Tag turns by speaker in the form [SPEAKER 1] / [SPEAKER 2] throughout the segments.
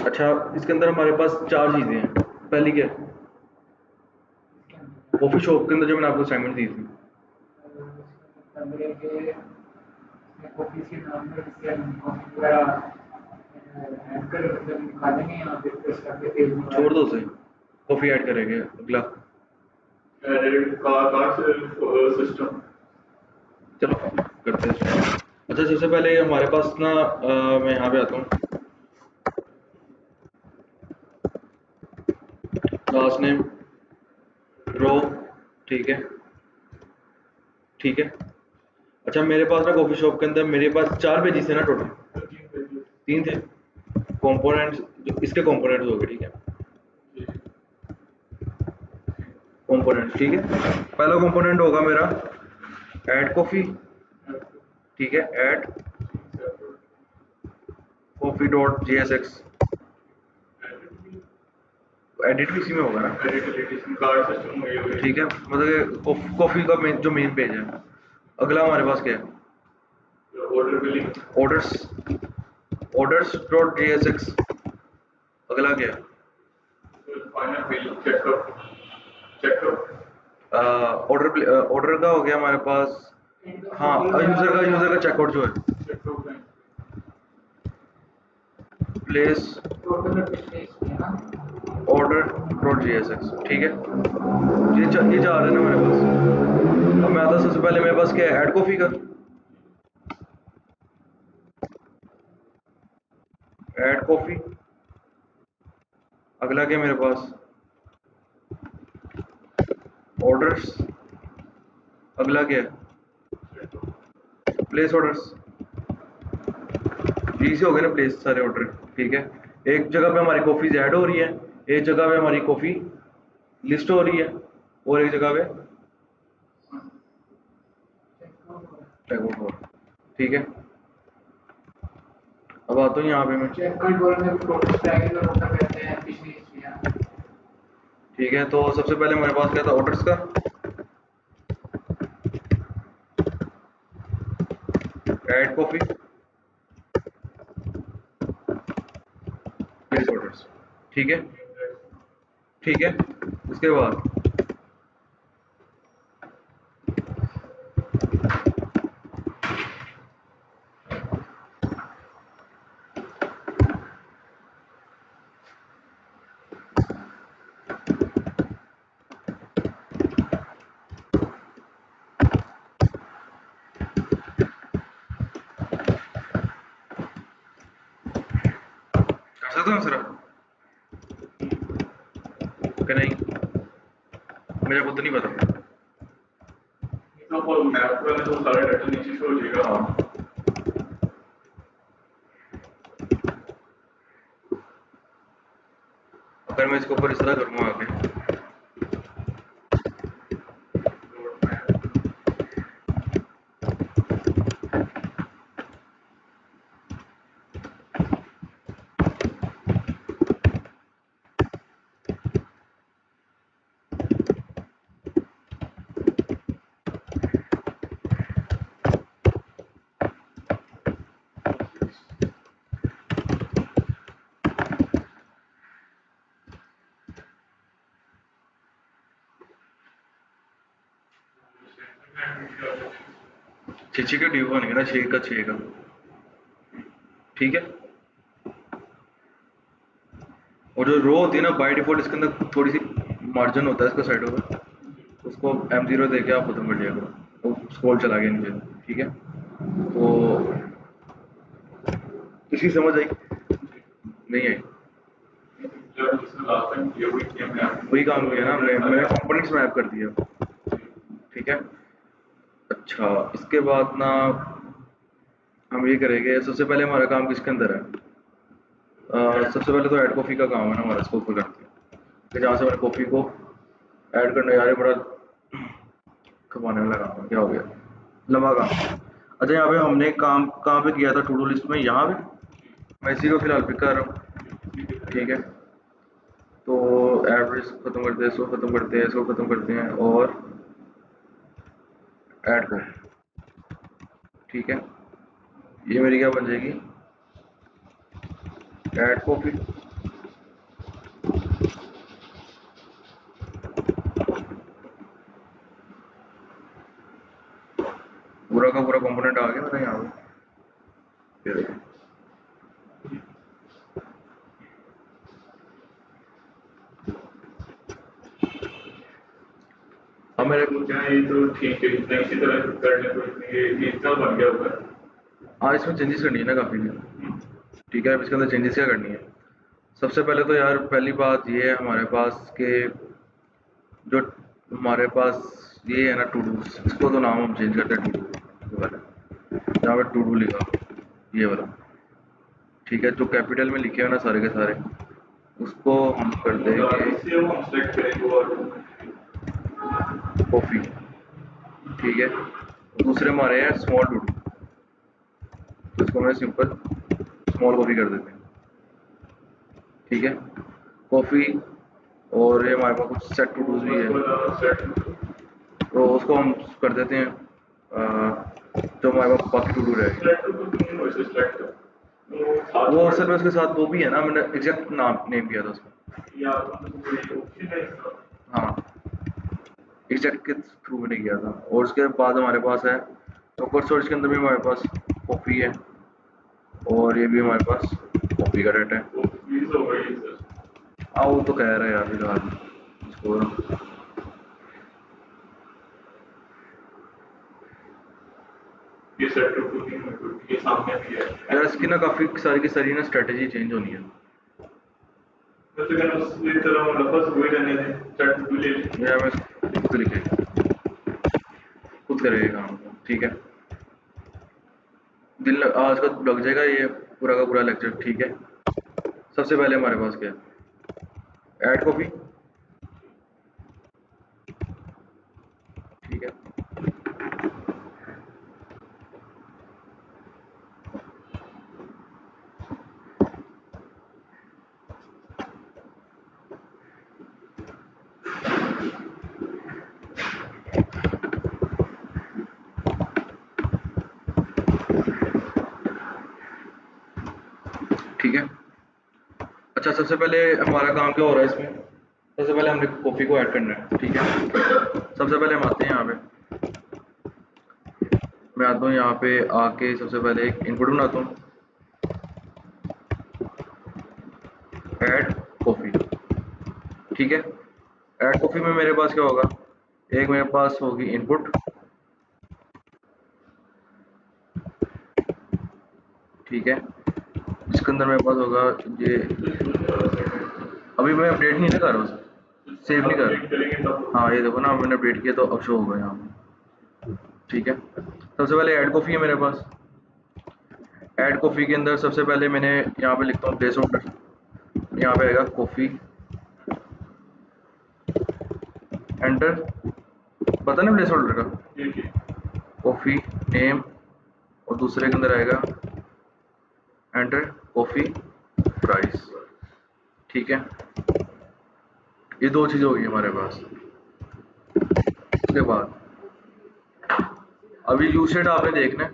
[SPEAKER 1] अच्छा, इसके अंदर हमारे पास 4 चीज़ें हैं। पहली क्या है? कॉफ़ी शॉप के अंदर जो मैंने आपको असाइनमेंट दी थी। छोड़ दो उसे, कॉफ़ी ऐड करेंगे अगला। सिस्टम। चलो करते हैं। अच्छा, सबसे पहले हमारे पास ना मैं यहाँ पे आता हूँ। लास्ट नेम रो, ठीक है ठीक है। अच्छा, मेरे पास ना कॉफ़ी शॉप के अंदर मेरे पास 4 पेजेस थे ना टोटल। 3 थे कंपोनेंट्स, जो इसके कंपोनेंट्स हो गए, ठीक है। कंपोनेंट्स, ठीक है। पहला कंपोनेंट होगा मेरा ऐड कॉफ़ी, ठीक है। Add coffee dot JSX, edit भी इसी में होगा ना, ठीक है। मतलब कॉफ़ी का जो मेन पेज है। अगला हमारे पास क्या है? Orders, orders dot JSX। अगला क्या है? ऑर्डर का हो गया हमारे पास। हाँ, यूज़र का चेकआउट जो है, प्लेस ऑर्डर डॉट JSX, ठीक है। ये चाह रहे हैं ना मेरे पास। अब मैं आता सबसे पहले मेरे पास क्या है? ऐड कॉफ़ी का ऐड कॉफ़ी। अगला क्या मेरे पास? ऑर्डर्स। अगला क्या है? Place orders. जी से हो गए ना प्लेस सारे ऑर्डर, ठीक है। एक जगह पे हमारी कॉफ़ीज ऐड हो रही है, एक जगह पे हमारी कॉफ़ी लिस्ट हो रही है, और एक जगह पे चेकआउट हो रहा है, ठीक है। अब आता हूँ यहाँ पे मैं, ठीक है। तो सबसे पहले हमारे पास क्या था? ऑर्डर्स का ऐड कॉफ़ी प्लेस ऑर्डर्स, ठीक है ठीक है। उसके बाद कर सकता हूँ सर कि नहीं? मुझे खुद नहीं पता। तो मैप वाला तो सारा डाटा नीचे शो हो जाएगा। हाँ, अगर मैं इसके ऊपर इस तरह करूँगा आगे, छः का ड्यू बनेगा ना, 6 का ठीक है। और जो रो होती है ना, बाय डिफॉल्ट इसके अंदर थोड़ी सी मार्जिन होता है इसका साइडों पे, उसको M0 दे के आप खत्म कर दिया करो, वो स्क्रॉल चला गया नीचे, ठीक है। तो किसी समझ आई? नहीं आई? वही काम किया ना हमने, मैंने कंपोनेंट्स मैप कर दिया, ठीक है। अच्छा, इसके बाद ना हम ये करेंगे, सबसे पहले हमारा काम किसके अंदर है? सबसे पहले तो ऐड कॉफ़ी का काम है ना हमारा, इसको ऊपर करते हैं कि जहाँ से मैंने कॉफ़ी को ऐड करने जा रहे, बड़ा कमाने वाला काम है। क्या हो गया? लंबा काम। अच्छा, यहाँ पे हमने काम कहाँ पे किया था? टू डू लिस्ट में, यहाँ पे। मैं इसी को फिलहाल पिक कर रहा हूँ, ठीक है। तो एवरेज खत्म करते हैं, इसको खत्म करते हैं, इसको खत्म करते हैं, और ऐड को, ठीक है। ये मेरी क्या बन जाएगी? ऐड कॉपी, अब मेरे
[SPEAKER 2] तो क्या ये तो ठीक है, इतना इसी तरह करने को ये इतना बन गया होगा।
[SPEAKER 1] हाँ इसमें चेंजेस करनी है ना काफ़ी। ठीक है, अब इसके अंदर चेंजेस क्या करनी है? सबसे पहले तो यार पहली बात ये है हमारे पास के जो हमारे पास ये है ना टू डू, इसको तो नाम हम चेंज करते हैं टू डू वाला, जहाँ पे टू डू लिखा हो, ये वाला। ठीक है, जो कैपिटल में लिखे हो ना सारे के सारे, उसको हम कर देंगे
[SPEAKER 2] इसे हम सेलेक्ट करेंगे और
[SPEAKER 1] कॉफ़ी। ठीक है, दूसरे हमारे हैं स्मॉल टू डू, तो इसको मैं सिंपल स्मॉल कॉफ़ी कर देते हैं। ठीक है, कॉफ़ी। और ये हमारे पास कुछ सेट टू डूज भी
[SPEAKER 2] बस
[SPEAKER 1] है,
[SPEAKER 2] वाला सेट
[SPEAKER 1] तो उसको हम कर देते हैं जो हमारे पास बाकी टू डू रहेगी।
[SPEAKER 2] सेलेक्ट तो नहीं हो, इसे सेलेक्ट वो साथ
[SPEAKER 1] वो
[SPEAKER 2] में
[SPEAKER 1] असल में उसके साथ वो भी है ना, मैंने एग्जैक्ट नाम नेम किया था उसका।
[SPEAKER 2] या मतलब कोई ऑप्शन है इसका।
[SPEAKER 1] हाँ, एग्जैक्ट के थ्रू मैंने किया था। और उसके बाद हमारे पास है चॉकलेट स्टोरेज के अंदर भी हमारे पास कॉफ़ी है, और ये भी हमारे पास कॉफ़ी का रेट है।
[SPEAKER 2] वो चीज हो गई सर।
[SPEAKER 1] हाँ वो तो कह रहा है यार फिलहाल इसको।
[SPEAKER 2] ये सेट तो नहीं हो, क्योंकि ये सामने भी है।
[SPEAKER 1] यार इसकी ना काफ़ी सारी की सारी ना स्ट्रेटेजी चेंज होनी है।
[SPEAKER 2] वैसे क्या उस तरह लफज हुए रहने दें, सेट तो ले लें।
[SPEAKER 1] या मैं खुद लिखेगा, खुद करेगा काम। ठीक है, दिन आज का लग जाएगा ये पूरा का पूरा लेक्चर। ठीक है, सबसे पहले हमारे पास क्या है, ऐड कॉपी। ठीक है, ठीक है। अच्छा, सबसे पहले हमारा काम क्या हो रहा है इसमें? सबसे पहले हमने कॉफ़ी को ऐड करना है। ठीक है, सबसे पहले हम आते हैं यहाँ पे, मैं आता हूँ यहाँ पे आके सबसे पहले एक इनपुट बनाता हूँ, ऐड कॉफ़ी। ठीक है, ऐड कॉफ़ी में मेरे पास क्या होगा, एक मेरे पास होगी इनपुट। ठीक है, जिसके अंदर मेरे पास होगा ये, अभी मैं अपडेट नहीं ना कर रहा हूँ, सेव नहीं कर
[SPEAKER 2] अपडेट करेंगे तब
[SPEAKER 1] रहा। हाँ ये देखो ना, मैंने अपडेट किया तो अब शो होगा यहाँ पे। ठीक है, सबसे पहले ऐड कॉफ़ी है मेरे पास। ऐड कॉफ़ी के अंदर सबसे पहले मैंने यहाँ पे लिखता हूँ प्लेस होल्डर, यहाँ पे आएगा कॉफ़ी, एंटर। पता नहीं प्लेस होल्डर का,
[SPEAKER 2] ठीक है।
[SPEAKER 1] कॉफ़ी नेम, और दूसरे के अंदर आएगा एंटर कॉफ़ी प्राइस। ठीक है, ये दो चीज़ होगी हमारे पास। उसके बाद अभी यूसेट आपने देखना है,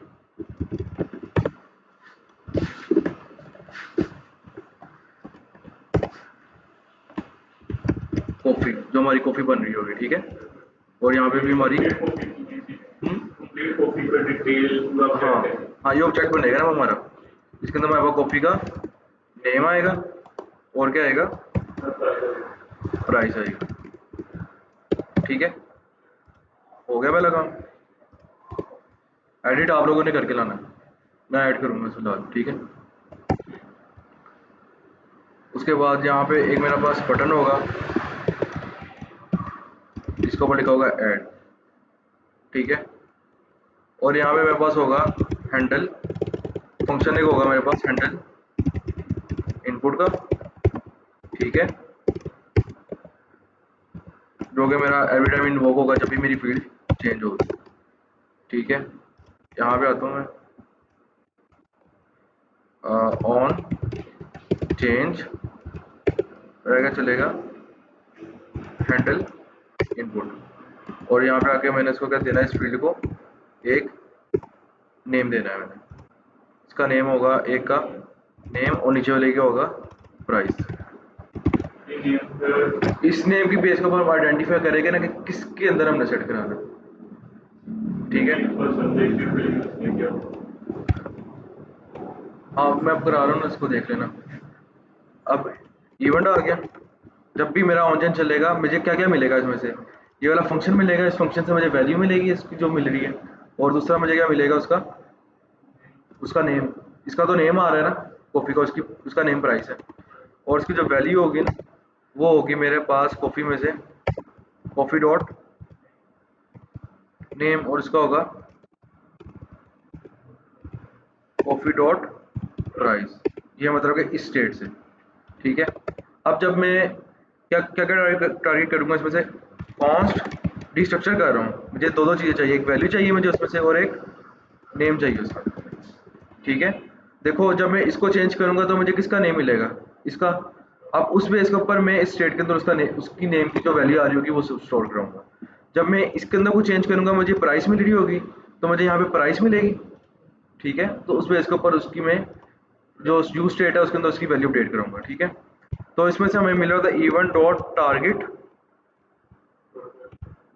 [SPEAKER 1] कॉफ़ी जो हमारी कॉफ़ी बन रही होगी। ठीक है, और यहाँ पे भी हमारी
[SPEAKER 2] कंप्लीट कॉपी की थी।
[SPEAKER 1] हम्म,
[SPEAKER 2] कंप्लीट कॉपी का डिटेल पूरा
[SPEAKER 1] हाँ
[SPEAKER 2] सेट है।
[SPEAKER 1] हाँ ये ऑब्जेक्ट बनेगा ना हमारा, इसके अंदर हमारे पास कॉफ़ी का नेम आएगा, और क्या आएगा, प्राइस आएगी। ठीक है, हो गया पहला काम। एडिट आप लोगों ने करके लाना है, मैं ऐड करूँगा फिलहाल। ठीक है, उसके बाद यहाँ पे एक मेरे पास बटन होगा, जिसके ऊपर लिखा होगा ऐड। ठीक है, और यहाँ पे मेरे पास होगा हैंडल, फंक्शन एक होगा मेरे पास हैंडल इनपुट का। ठीक है, जो कि मेरा एवरी टाइम इन्वोक होगा जब भी मेरी फील्ड चेंज होगी। ठीक है, यहाँ पे आता हूँ मैं, ऑन चेंज रहेगा, चलेगा हैंडल इनपुट, और यहाँ पे आके मैंने इसको क्या देना है, इस फील्ड को एक नेम देना है मैंने। इसका नेम होगा एक का नेम, और नीचे वाले का होगा प्राइस। इस नेम की बेस के ऊपर हम आइडेंटिफाई करेंगे ना कि किसके अंदर हमने सेट कराना है। ठीक है,
[SPEAKER 2] एक पर्सन देखिए फिल्म उसने क्या
[SPEAKER 1] हाँ मैं अब करा रहा हूँ ना, इसको देख लेना। अब इवेंट आ गया। जब भी मेरा ऑन चेन चलेगा मुझे क्या क्या मिलेगा इसमें से, ये वाला फंक्शन मिलेगा, इस फंक्शन से मुझे वैल्यू मिलेगी इसकी जो मिल रही है, और दूसरा मुझे क्या मिलेगा उसका, उसका नेम। इसका तो नेम आ रहा है ना कॉफ़ी का, उसकी उसका नेम प्राइस है, और उसकी जो वैल्यू होगी ना वो होगी मेरे पास कॉफ़ी में से कॉफ़ी डॉट नेम, और इसका होगा कॉफ़ी डॉट प्राइस। ये मतलब कि इस स्टेट से, ठीक है। अब जब मैं क्या क्या क्या टारगेट करूंगा इसमें से, कॉन्स्ट डिस्ट्रक्चर कर रहा हूँ, मुझे दो दो चीज़ें चाहिए, एक वैल्यू चाहिए मुझे उसमें से और एक नेम चाहिए उसका, ठीक है। देखो जब मैं इसको चेंज करूंगा तो मुझे किसका नेम मिलेगा, इसका। अब उस बेस के ऊपर मैं इस स्टेट के अंदर उसका उसकी नेम की जो वैल्यू आ रही होगी वो स्टोर कराऊंगा। जब मैं इसके अंदर को चेंज करूंगा मुझे प्राइस मिल रही होगी, तो मुझे यहाँ पे प्राइस मिलेगी, ठीक है। तो उस बेस के ऊपर उसकी मैं जो यूज स्टेट है उसके अंदर उसकी वैल्यू अपडेट करूंगा, ठीक है। तो इसमें से हमें मिल रहा था इवन डॉट टारगेट,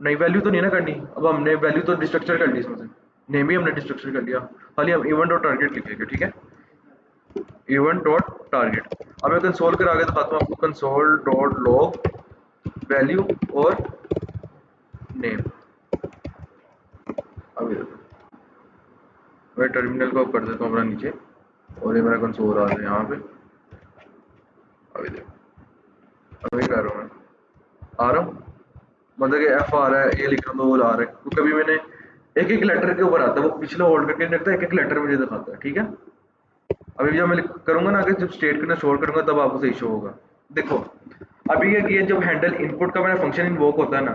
[SPEAKER 1] नहीं वैल्यू तो नहीं ना करनी, अब हमने वैल्यू तो डिस्ट्रक्चर कर ली इसमें से, नेम भी हमने डिस्ट्रक्चर कर लिया, खाली हम इवन डॉट टारगेट लिखेंगे, ठीक है। Even dot target. अब मैं कंसोल करा के दिखाता हूँ आपको, कंसोल डॉट लॉग वैल्यू और नेम। अभी देखो मैं टर्मिनल को कर देता हूँ अपना नीचे, और ये मेरा कंसोल आ रहा है यहाँ पे। अभी देखो अभी कर रहा हूँ मैं, आ रहा हूँ, मतलब कि एफ आ रहा है, ए लिख रहा हूँ तो वो आ रहा है, क्योंकि कभी मैंने एक एक लेटर के ऊपर आता है, वो पिछला होल्ड करके नहीं रखता, एक एक लेटर मुझे दिखाता है, ठीक है। अभी जब मैं करूंगा ना कि जब स्टेट के अंदर शोर करूंगा तब आपको सही शो होगा। देखो अभी क्या किया, जब हैंडल इनपुट का मेरा फंक्शन इन्वोक होता है ना,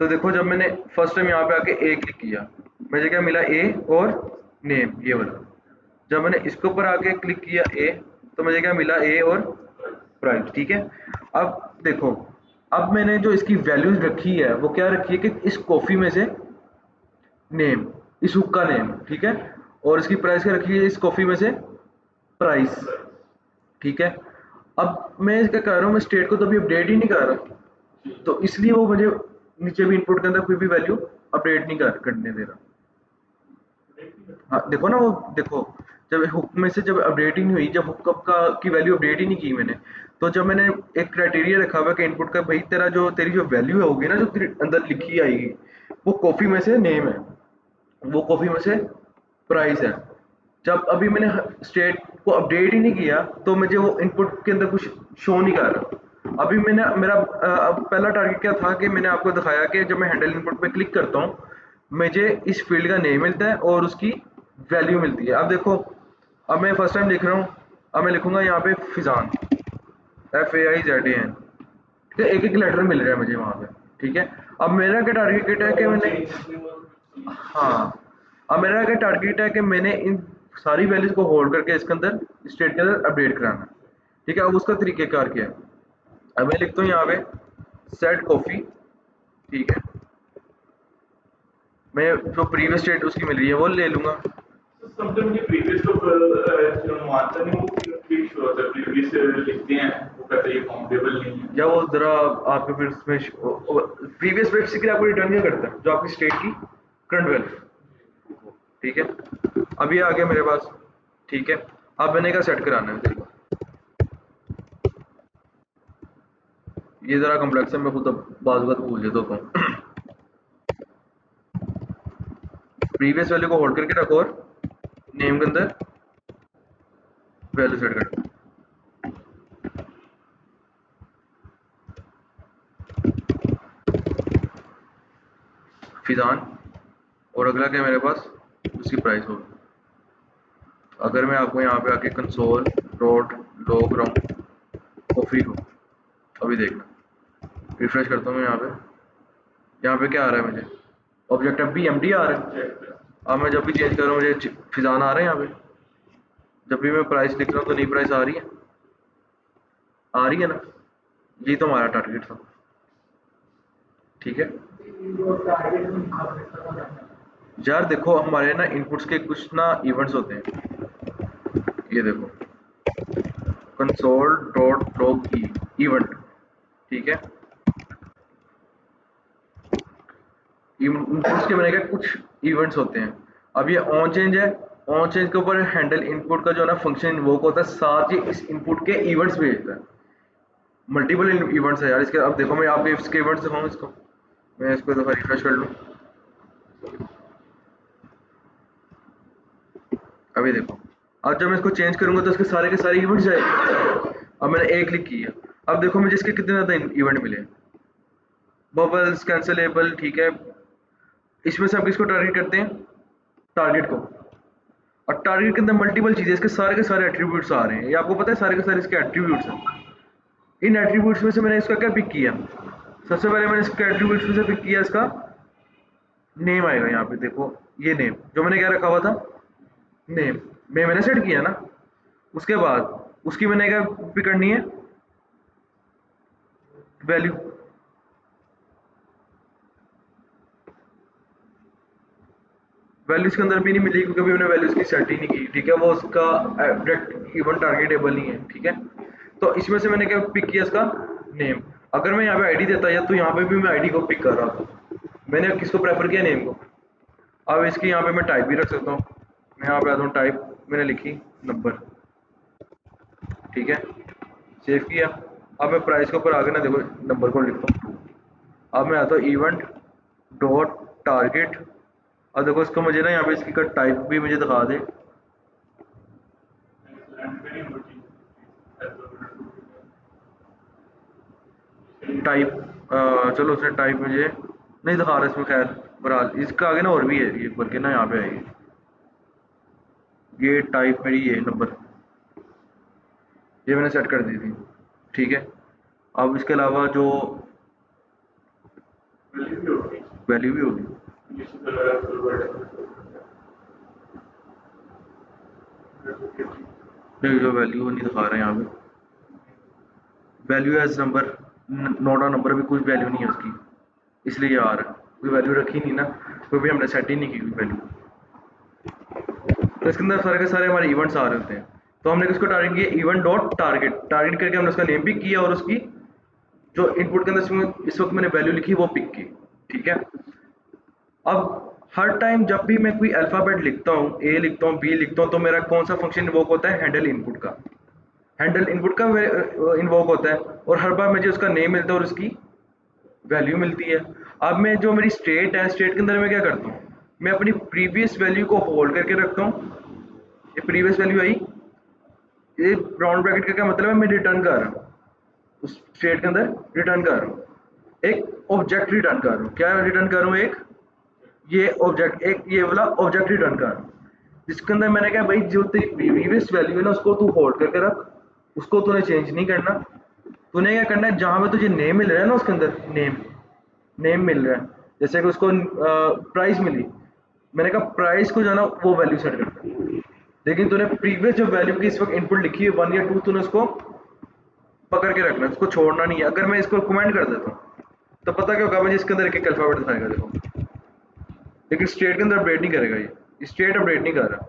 [SPEAKER 1] तो देखो जब मैंने फर्स्ट टाइम यहाँ पे आके ए क्लिक किया, मुझे क्या मिला, ए और नेम ये वाला। जब मैंने इसके ऊपर आके क्लिक किया ए, तो मुझे क्या मिला, ए और प्राइस, ठीक है। अब देखो, अब मैंने जो इसकी वैल्यूज रखी है वो क्या रखी है कि इस कॉफी में से नेम, इस हुक का नेम, ठीक है, और इसकी प्राइस क्या रखी है, इस कॉफी में से प्राइस, ठीक है। अब मैं क्या कर रहा हूँ, मैं स्टेट को तो अभी अपडेट ही नहीं कर रहा, तो इसलिए वो मुझे नीचे भी इनपुट के अंदर कोई भी वैल्यू अपडेट नहीं करने दे रहा। हाँ देखो ना, वो देखो जब हुक में से जब अपडेट ही नहीं हुई, जब हुकअप का की वैल्यू अपडेट ही नहीं की मैंने, तो जब मैंने एक क्राइटेरिया रखा हुआ कि इनपुट का, भाई तेरा जो तेरी जो वैल्यू होगी ना जो तेरे अंदर लिखी आएगी, वो कॉफी में से नेम है, वो कॉफी में से प्राइस है। जब अभी मैंने स्टेट को अपडेट ही नहीं किया तो मुझे वो इनपुट के अंदर कुछ शो नहीं कर रहा। अभी मैंने मेरा पहला टारगेट क्या था कि मैंने आपको दिखाया कि जब मैं हैंडल इनपुट पे क्लिक करता हूँ मुझे इस फील्ड का नेम मिलता है और उसकी वैल्यू मिलती है। अब देखो, अब मैं फर्स्ट टाइम लिख रहा हूँ, अब मैं लिखूंगा यहाँ पे फिजान, FAIZAN, ठीक है, एक एक लेटर मिल रहा है मुझे वहाँ पे, ठीक है। अब मेरा क्या टारगेट है कि मैंने, हाँ, अब मेरा क्या टारगेट है कि मैंने इन सारी वैल्यूज को होल्ड करके इसके अंदर स्टेट के अंदर अपडेट कराना है, ठीक है। अब उसका तरीकेकार क्या है, अब मैं लिखता हूँ यहाँ पे सेट कॉफी, ठीक है, मैं जो प्रीवियस स्टेट उसकी मिल रही है वो ले लूंगा।
[SPEAKER 2] समटाइम ये प्रीवियस तो मानता नहीं, वो फिर इशू होता है, प्रीवियस लिखते हैं वो कहते हैं ये काउंटेबल नहीं है।
[SPEAKER 1] या वो जरा आपके फिर इसमें प्रीवियस बेसिकली आपको रिटर्न क्या करता है, जो आपकी स्टेट की करंट वैल्यू, ठीक है। अब ये आ गया मेरे पास, ठीक है। अब मैंने क्या सेट कराना है, देखो ये जरा कॉम्प्लेक्स है, मैं खुद अब बात बात भूल जाता हूँ। प्रीवियस वैल्यू को होल्ड करके रखो और नेम के अंदर वैल्यू सेट करो, फिजान, और अगला क्या मेरे पास, उसकी प्राइस होगी। अगर मैं आपको यहाँ पे आके कंसोल डॉट लॉग रहा कॉफी को, अभी देखना रिफ्रेश करता हूँ मैं यहाँ पे क्या आ रहा है मुझे, ऑब्जेक्ट एम डी आ रहा है। अब मैं जब भी चेंज कर रहा हूँ मुझे फिजान आ रहा है यहाँ पे, जब भी मैं प्राइस लिख रहा हूँ तो नई प्राइस आ रही है ना, यही तो हमारा टारगेट था, ठीक है। यार देखो हमारे ना इनपुट्स के कुछ ना इवेंट्स होते हैं, ये देखो कंसोल डॉट लॉग इवेंट, ठीक है। इनपुट्स के मैंने कहा कुछ इवेंट्स होते हैं, अब ये ऑन चेंज है ऑन चेंज के ऊपर हैंडल इनपुट का जो है ना फंक्शन इन्वोक होता है, साथ ही इस इनपुट के इवेंट्स भेजता है। मल्टीपल इवेंट्स है यार इसके। अब देखो मैं आपके इसके इवेंट्स दिखाऊँ इसको, मैं इसको दफ़ा रिफ्रेश कर लूँ। अभी देखो, अब जब मैं इसको चेंज करूंगा तो इसके सारे के सारे इवेंट्स जाएंगे। अब मैंने एक क्लिक किया, अब देखो मुझे इसके कितने ज़्यादा इवेंट मिले। बबल्स, कैंसिलेबल, ठीक है। इसमें से हम किसको टारगेट करते हैं? टारगेट को। और टारगेट के अंदर मल्टीपल चीज़ें, इसके सारे के सारे एट्रीब्यूट्स आ रहे हैं, ये आपको पता है सारे के सारे इसके एट्रीब्यूट्स हैं। इन एट्रीब्यूट्स में से मैंने इसका क्या पिक किया? सबसे पहले मैंने इसके एट्रीब्यूट्स में से पिक किया इसका नेम। आएगा यहाँ पे देखो, ये नेम जो मैंने क्या रखा हुआ था, नेम में मैंने सेट किया ना। उसके बाद उसकी मैंने क्या पिक करनी है? वैल्यू। वैल्यूज के अंदर भी नहीं मिली क्योंकि अभी मैंने वैल्यूज की सेट ही नहीं की, ठीक है। वो उसका डायरेक्ट इवन टारगेटेबल नहीं है, ठीक है। तो इसमें से मैंने क्या पिक किया? इसका नेम। अगर मैं यहाँ पे आईडी देता या तो यहाँ पे भी मैं आईडी को पिक कर रहा था। मैंने किसको प्रेफर किया? नेम को। अब इसकी यहाँ पे मैं टाइप भी रख सकता हूँ। मैं यहाँ पे आता हूँ, टाइप मैंने लिखी नंबर, ठीक है। सेव किया। अब मैं प्राइस के ऊपर आगे ना देखो नंबर को लिखता हूँ। अब मैं आता हूँ इवेंट डॉट टारगेट। अब देखो इसको मुझे ना यहाँ पे इसकी का टाइप भी मुझे दिखा दे। टाइप, चलो उसने टाइप मुझे नहीं दिखा रहा इसमें, खैर बहरहाल इसका आगे ना और भी है, ये बोल के ना यहाँ पे आएगी ये टाइप मेरी, ये नंबर ये मैंने सेट कर दी थी, ठीक है। अब इसके अलावा जो वैल्यू भी होगी, नहीं जो वैल्यू नहीं दिखा रहा है यहाँ पे, value as number, not on number, भी कुछ वैल्यू नहीं है उसकी, इसलिए ये आ रहा है। कोई वैल्यू रखी नहीं ना, क्योंकि हमने सेट ही नहीं की कोई वैल्यू। तो इसके अंदर सारे के सारे हमारे इवेंट्स आ रहे होते हैं। तो हमने किसको टारगेट किया? Event dot target. टारगेट करके हमने उसका नेम पिक किया और उसकी जो इनपुट के अंदर इस वक्त मैंने वैल्यू लिखी वो पिक की, ठीक है। अब हर टाइम जब भी मैं कोई अल्फ़ाबेट लिखता हूँ, ए लिखता हूँ, बी लिखता हूँ, तो मेरा कौन सा फंक्शन इन्वोक होता है? हैंडल इनपुट का। हैंडल इनपुट का इन्वोक होता है और हर बार मुझे उसका नेम मिलता है और उसकी वैल्यू मिलती है। अब मैं जो मेरी स्टेट है, स्टेट के अंदर मैं क्या करता हूँ? मैं अपनी प्रीवियस वैल्यू को होल्ड करके रखता हूँ। ये प्रीवियस वैल्यू आई, ये राउंड ब्रैकेट का क्या मतलब है? मैं रिटर्न कर रहा हूँ उस स्टेट के अंदर, रिटर्न कर रहा हूँ एक ऑब्जेक्ट, रिटर्न कर रहा हूँ। क्या रिटर्न कर रहा हूँ? एक ये ऑब्जेक्ट, एक ये वाला ऑब्जेक्ट रिटर्न कर रहा हूँ, जिसके अंदर मैंने कहा भाई जो तेरी प्रीवियस वैल्यू है ना उसको तू होल्ड करके रख, उसको तूने चेंज नहीं करना। तूने क्या करना है? जहां पे तुझे नेम मिल रहा है ना उसके अंदर नेम, नेम मिल रहा है, जैसे कि उसको प्राइस मिली, मैंने कहा प्राइस को जाना वो वैल्यू सेट करता है। लेकिन तूने प्रीवियस जो वैल्यू की इस वक्त इनपुट लिखी है 1 या 2, तूने उसको पकड़ के रखना है, उसको छोड़ना नहीं है। अगर मैं इसको कमेंट कर देता हूँ तो पता क्या होगा? मुझे इसके अंदर एक एक अल्फाबेट दिखाएगा देखो, लेकिन स्टेट के अंदर अपडेट नहीं करेगा, ये स्टेट अपडेट नहीं कर रहा।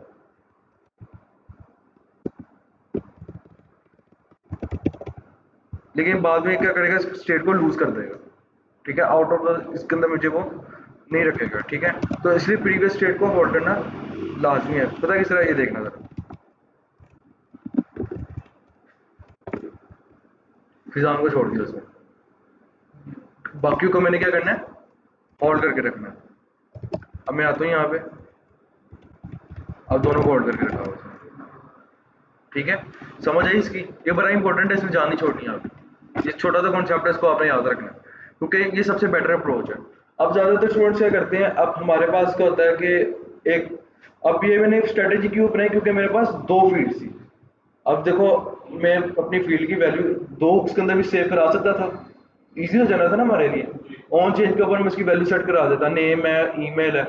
[SPEAKER 1] लेकिन बाद में क्या करेगा? स्टेट को लूज कर देगा, ठीक है। आउट ऑफ द इसके अंदर मुझे वो नहीं रखेगा, ठीक है। तो इसलिए प्रीवियस स्टेट को होल्ड करना लाजमी है। पता है किस तरह? ये देखना जरा, फिजान को छोड़ दिया उसमें, बाकियों को मैंने क्या करना है? होल्ड करके रखना है। अब मैं आता हूँ यहाँ पे, अब दोनों को होल्ड करके रखा हुआ है, ठीक है। समझ आई इसकी? ये बड़ा इंपॉर्टेंट है, इसमें जान नहीं छोड़नी है आपकी। ये छोटा सा कॉन्सेप्ट है, इसको आपने याद रखना है क्योंकि ये सबसे बेटर अप्रोच है। अब ज़्यादातर स्टूडेंट्स क्या करते हैं? अब हमारे पास क्या होता है कि एक, अब ये मैंने एक स्ट्रेटेजी क्यों अपनाई? क्योंकि मेरे पास दो फील्ड थी। अब देखो मैं अपनी फील्ड की वैल्यू दो उसके अंदर भी सेव करा सकता था, इजी हो जाना था ना हमारे लिए। ऑन चेंज के ऊपर मैं उसकी वैल्यू सेट करा देता, नेम है, ईमेल है।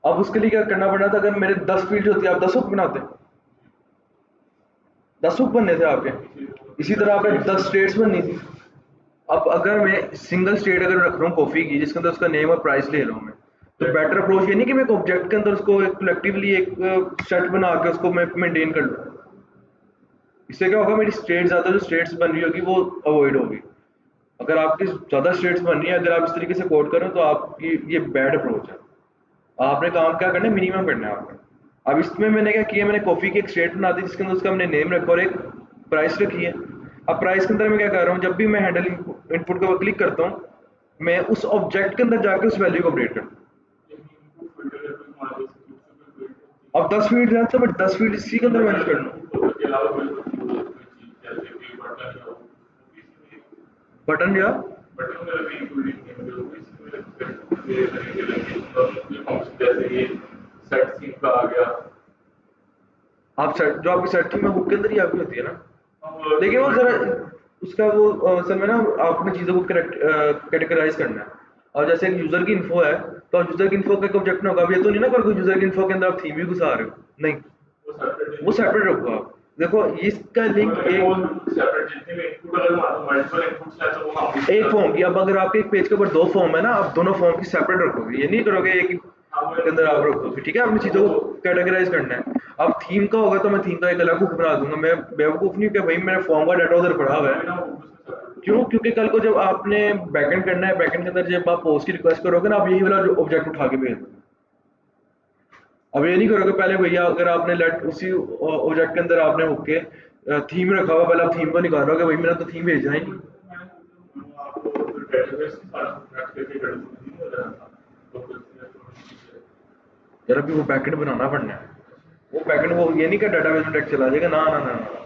[SPEAKER 1] अब उसके लिए क्या करना पड़ना था? अगर मेरे 10 फील्ड होती आप 10 बुक बनाते, 10 बुक बनने थे आपके। इसी तरह आपने 10 स्टेट्स बननी थी। अब अगर मैं सिंगल स्टेट अगर रख रहा हूँ कॉफ़ी की, जिसके अंदर उसका नेम और प्राइस ले रहा हूँ मैं, तो बेटर अप्रोच ये नहीं कि मैं एक ऑब्जेक्ट के अंदर उसको एक कलेक्टिवली एक सेट बना के उसको मैं मेंटेन कर लूँ। इससे क्या होगा? मेरी स्टेट ज़्यादा जो स्टेट्स बन रही होगी वो अवॉइड होगी। अगर आपकी ज़्यादा स्टेट्स बन रही है, अगर आप इस तरीके से कोड करें तो आपकी ये बैड अप्रोच है। आपने काम क्या करना है, मिनिमम करना है आपने। अब इसमें मैंने क्या किया, मैंने कॉफ़ी की एक स्टेट बना दी जिसके अंदर उसका मैंने नेम रखा और एक प्राइस रखी है। अब प्राइस के अंदर मैं क्या कर रहा हूँ, जब भी मैं हैंडल इनपुट के ऊपर क्लिक करता हूँ, मैं उस ऑब्जेक्ट के अंदर जाके उस वैल्यू को अपडेट करता हूँ।
[SPEAKER 2] लेकिन इनको फिल्टर करके हमारे दोस्त की उससे कोई
[SPEAKER 1] अब 10 फीट है तो मैं 10 फीट इसी के अंदर मैनेज कर लूँ।
[SPEAKER 2] फोटो के अलावा कोई चीज जैसे कि बटन या
[SPEAKER 1] बटन या
[SPEAKER 2] बटन वगैरह भी इंक्लूडिंग है जो इसमें ये तरीके लगे ये फंक्शन जैसे ये सेट सीन का आ गया
[SPEAKER 1] आप सेट जो आपकी सेटिंग में बुक के अंदर ही आपकी होती है ना।
[SPEAKER 2] हम
[SPEAKER 1] देखिए वो
[SPEAKER 2] कुछ
[SPEAKER 1] जरा उसका वो असल में ना आपने चीज़ों को करेक्ट कैटेगराइज करना है। और जैसे एक यूजर की इन्फो है, तो यूजर की इन्फो का एक ऑब्जेक्ट में होगा। अब ये तो नहीं ना कर कोई यूजर की इन्फो के अंदर आप थीम भी घुसा रहे हो, नहीं।
[SPEAKER 2] वो सेपरेट
[SPEAKER 1] वो
[SPEAKER 2] नहीं
[SPEAKER 1] सेपरेट रखो आप। देखो इसका लिंक
[SPEAKER 2] मतलब वो
[SPEAKER 1] एक
[SPEAKER 2] सेपरेट जितने में इनपुट अगर मल्टीपल इनपुट्स है तो वो हम
[SPEAKER 1] एक फॉर्म की। अब अगर आपके एक पेज के ऊपर दो फॉर्म है ना, आप दोनों फॉर्म की सेपरेट रखोगे, ये नहीं करोगे एक ही
[SPEAKER 2] हाँ
[SPEAKER 1] के अंदर आप रखोगे। ठीक है, अपनी चीज़ों को कैटेगराइज करना है। अब थीम का होगा तो मैं थीम का एक अलग हुक बना दूंगा। मैं बेवकूफ़ नहीं कि भाई मेरा फॉर्म का डाटा उधर पड़ा हुआ है।
[SPEAKER 2] ना वो उसमें सेपरेट
[SPEAKER 1] क्यों? क्योंकि कल को जब आपने बैकएंड करना है, बैकएंड के अंदर जब आप पोस्ट की रिक्वेस्ट करोगे ना, आप यही वाला ऑब्जेक्ट उठा के भेज दो। अब ये नहीं करोगे पहले भैया, अगर आपने लेट उसी ऑब्जेक्ट के अंदर आपने हुक के थीम रखा हुआ, पहले आप थीम को निकाल रहे हो कि भाई मेरा तो थीम भेजना ही नहीं।
[SPEAKER 2] मैं आपको डेटाबेस सारा कनेक्ट करके कर दूंगी हो जाना था तो कुछ
[SPEAKER 1] यार अभी वो बैकएंड बनाना पड़ना है। वो बैकएंड वो ये नहीं कि डाटाबेस में डायरेक्ट चला जाएगा, ना ना ना ना।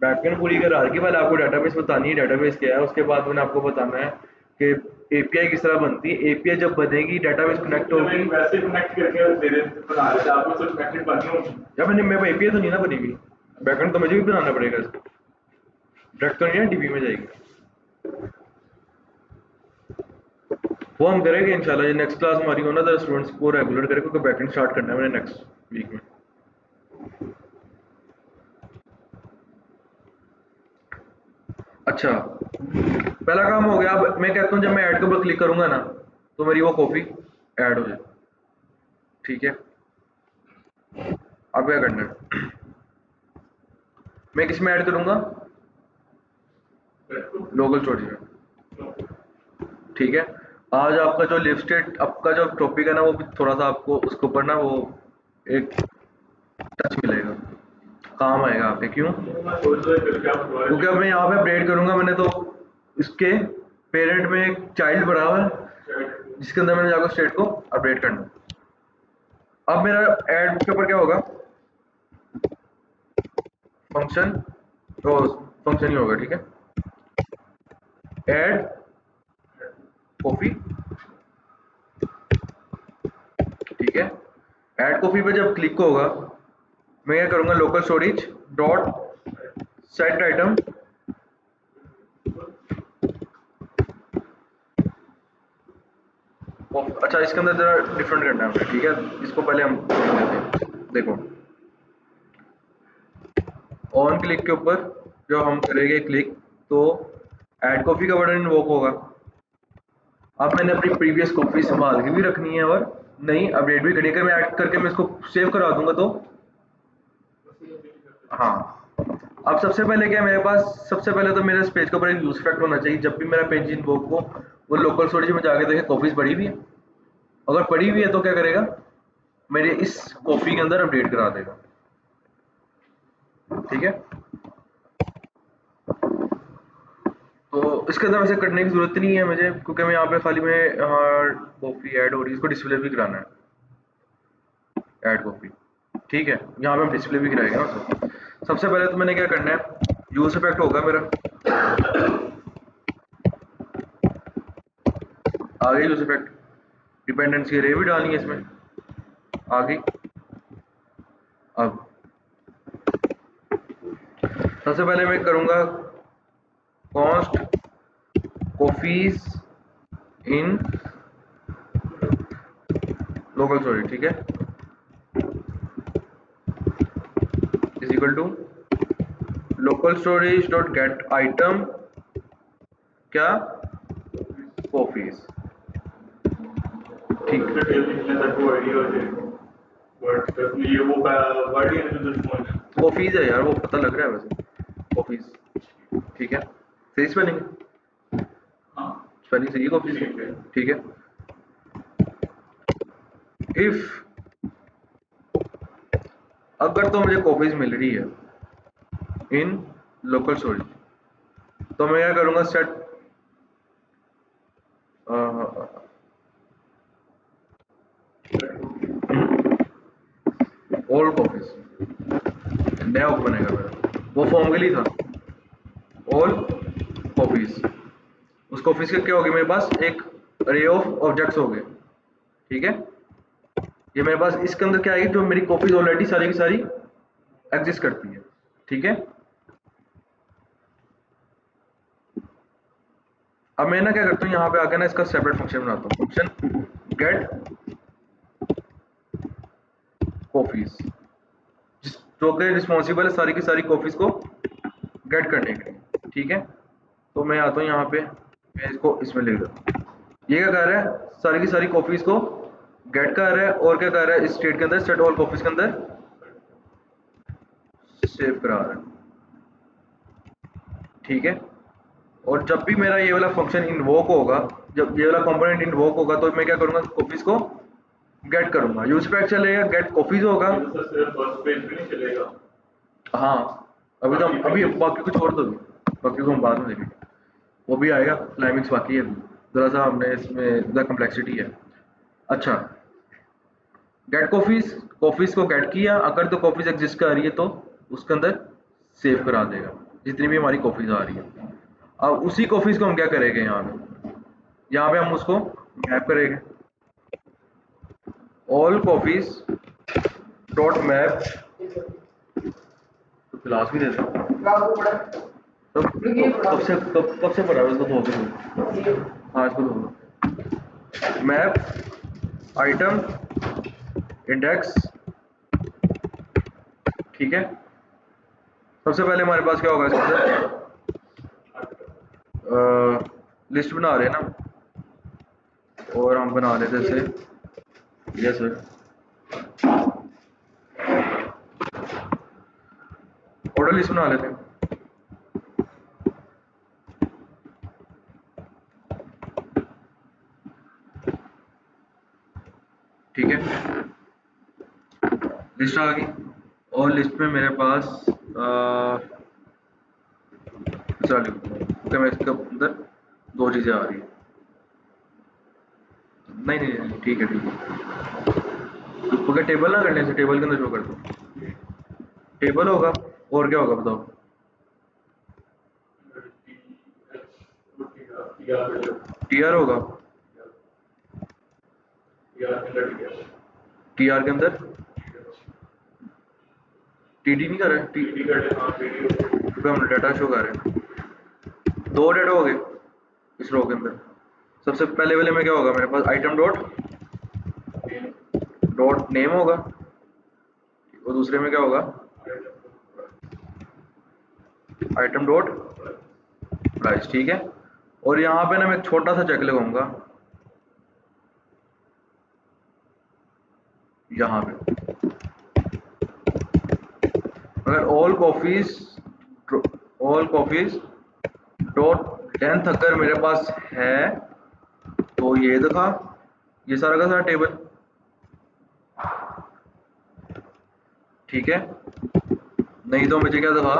[SPEAKER 1] बैकएंड पूरी कर रहा है कि पहले आपको डाटाबेस बतानी है, डाटाबेस क्या है। उसके बाद मैंने आपको बताना है कि एपीआई किस तरह बनती है। एपीआई जब बनेगी, डाटाबेस कनेक्ट
[SPEAKER 2] जब
[SPEAKER 1] होगी।
[SPEAKER 2] एक वैसे कनेक्ट करके दे दे बना देते आपको तो कनेक्टेड बननी होगी
[SPEAKER 1] या मैंने मेरे एपीआई तो नहीं ना बनी हुई, बैकएंड तो मुझे भी बनाना पड़ेगा इसको। डायरेक्ट तो नहीं ना डीबी में जाएगी। वो हम करेंगे इंशाल्लाह। ये नेक्स्ट क्लास हमारी हो ना, तो स्टूडेंट्स को रेगुलर करेंगे क्योंकि बैकएंड स्टार्ट करना है मैंने नेक्स्ट वीक में। अच्छा, पहला काम हो गया। अब मैं कहता हूँ जब मैं ऐड के ऊपर क्लिक करूंगा ना, तो मेरी वो कॉपी ऐड हो जाए। ठीक है, अब क्या करना है, मैं किस में ऐड करूंगा, लोकल स्टोरेज में। ठीक है, आज आपका जो लिव स्टेट आपका जो टॉपिक है ना, वो भी थोड़ा सा आपको उसके ऊपर ना वो एक टच मिलेगा, काम आएगा आपके। क्यों?
[SPEAKER 2] मैं सोच रहा करके आप दोबारा
[SPEAKER 1] क्योंकि अब मैं यहाँ पे अपडेट करूंगा। मैंने तो इसके पेरेंट में एक चाइल्ड बना हुआ है जिसके अंदर मैंने जाकर स्टेट को अपडेट करना है। अब मेरा ऐड के ऊपर क्या होगा, फंक्शन, तो फंक्शन ही होगा। ठीक है, ऐड कॉपी। ठीक है, ऐड कॉपी पे जब क्लिक होगा, मैं क्या करूंगा, local storage dot set item. अच्छा, इसके अंदर जरा डिफरेंट करना है हमें। ठीक है, इसको पहले हम देख लेते हैं। देखो, ऑन क्लिक के ऊपर जब हम करेंगे क्लिक, तो ऐड कॉपी का बटन इन्वोक होगा। अब मैंने अपनी प्रीवियस कॉपी संभाल के भी रखनी है और नई अपडेट भी करनी है। अगर मैं ऐड करके मैं इसको सेव करा दूंगा तो हाँ। अब सबसे पहले क्या है मेरे पास, सबसे पहले तो मेरे इस पेज के ऊपर एक यूज फैक्ट होना चाहिए। जब भी मेरा पेज इन्वोक हो, वो लोकल स्टोरेज में जाके देखे कॉपीज पड़ी हुई है। अगर पड़ी हुई है तो क्या करेगा, मेरे इस कॉपी के अंदर अपडेट करा देगा। ठीक है, तो इसके अंदर वैसे करने की जरूरत नहीं है मुझे, क्योंकि मैं यहाँ पे खाली मैं कॉपी ऐड हो रही है, इसको डिस्प्ले भी कराना है, ऐड कॉपी। ठीक है, यहाँ पे हम डिस्प्ले भी कराएंगे ना उसको। सबसे पहले तो मैंने क्या करना है, यूज इफेक्ट होगा मेरा, आगे यूज इफेक्ट, डिपेंडेंसी रे भी डालनी है इसमें, आगे। अब सबसे पहले मैं करूँगा const coffees in local storage. ठीक है, is equal to local storage dot get item क्या, कॉफीज। ठीक है,
[SPEAKER 2] डिटेल लिखने तक वो आइडिया हो जाएगा बट ये वो वर्ड ही है जो दुश्मन है
[SPEAKER 1] कॉफीज है यार, वो पता लग रहा है वैसे, कॉफीज। ठीक है, सही स्पेलिंग है,
[SPEAKER 2] हाँ
[SPEAKER 1] स्पेलिंग सही है कॉफीज
[SPEAKER 2] ठीक है
[SPEAKER 1] की। ठीक है, इफ अगर तो मुझे कॉपीज मिल रही है इन लोकल स्टोरेज तो मैं क्या करूंगा सेट ऑल कॉपीज, नया ऑफ बनेगा मेरा, वो फॉर्म के लिए था। ऑल कॉपीज, उस कॉपीज के क्या हो गया, मेरे पास एक अरे ऑफ ऑब्जेक्ट्स हो गए। ठीक है, ये मेरे पास इसके अंदर क्या आएगी, जो मेरी कॉपीज ऑलरेडी सारी की सारी एग्जिस्ट करती है। ठीक है, अब मैं ना क्या करता हूँ, यहाँ पे आके ना इसका सेपरेट फंक्शन बनाता हूँ, फंक्शन गेट कॉपीज, जो कि रिस्पॉन्सिबल है सारी की सारी कॉपीज को गेट करने के लिए। ठीक है, तो मैं आता हूँ यहाँ पे, मैं इसको इसमें लिख देता हूँ। ये क्या कर रहा है, सारी की सारी कॉपीज को गेट कर रहा है, और क्या कर रहा है, इस स्टेट के अंदर सेट ऑल कॉपीज के अंदर सेव करा रहा है। ठीक है, और जब भी मेरा ये वाला फंक्शन इन्वोक होगा, जब ये वाला कंपोनेंट इन्वोक होगा, तो मैं क्या करूंगा, कॉपीज को गेट करूंगा, यूज पैक चलेगा, गेट कॉपीज होगा।
[SPEAKER 2] ये तो सर सिर्फ फर्स्ट पेज पे नहीं चलेगा।
[SPEAKER 1] हाँ, अभी तो अभी बाकी कुछ और, तो बाकी को हम बाद में देखेंगे, वो भी आएगा, क्लाइमिक्स बाकी है, थोड़ा सा हमने इसमें ज़्यादा कम्प्लेक्सिटी है। अच्छा, गेट कॉपीज, कॉपीज को गेट किया, अगर तो कॉपीज एग्जिस्ट कर रही है तो उसके अंदर सेव करा देगा जितनी भी हमारी कॉपीज आ रही है। अब उसी कॉपीज को हम क्या करेंगे, यहाँ पे हम उसको मैप करेंगे, ऑल कॉपीज डॉट मैप, तो क्लास भी दे दो। कब से पढ़ा है इसको, धो के दो। हाँ, इसको धो दो। Map item index. ठीक है, सबसे पहले हमारे पास क्या होगा इसके अंदर, लिस्ट बना रहे हैं ना, और हम बना लेते हैं इसे, यस सर, ऑर्डर लिस्ट बना लेते हैं। ठीक है, लिस्ट आ गई, और लिस्ट में मेरे पास चलिए, ओके, मैं इसके अंदर दो चीज़ें आ रही हैं, नहीं नहीं नहीं, ठीक है ठीक है, ओके, टेबल ना करने से, टेबल के अंदर शो कर दो, टेबल होगा, और क्या होगा बताओ, टी आर होगा, टी आर के अंदर टी डी नहीं कर रहे हैं, क्योंकि हम डाटा शो कर रहे हैं, दो डाटा हो गए इस रो के अंदर। सबसे पहले वाले में क्या होगा, मेरे पास आइटम डॉट नेम होगा, और दूसरे में क्या होगा, आइटम डॉट प्राइस। ठीक है, और यहाँ पे ना मैं एक छोटा सा चेक लगाऊंगा, यहाँ पे अगर ऑल कॉफीज डॉट लेंथ अगर मेरे पास है, तो ये दिखा, ये सारा का सारा टेबल। ठीक है, नहीं तो मुझे क्या दिखा,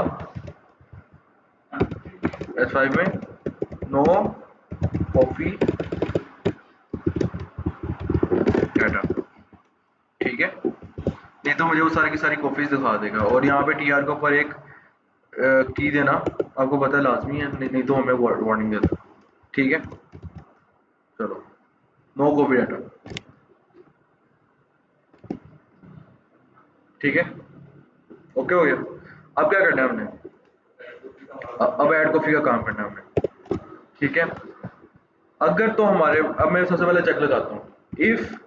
[SPEAKER 1] S5 में नो कॉफी डाटा। ठीक है, नहीं तो मुझे वो सारी की सारी कॉफीज दिखा देगा, और यहाँ पे टी आर के ऊपर एक की देना आपको पता है लाजमी है, नहीं तो हमें वार्निंग देता। ठीक है, चलो, नो कॉपी डाटा। ठीक है, ओके हो गया। अब क्या करना है हमने, अब ऐड कॉफी का काम करना है हमने। ठीक है, अगर तो हमारे, अब मैं सबसे पहले चेक लगाता हूँ, इफ,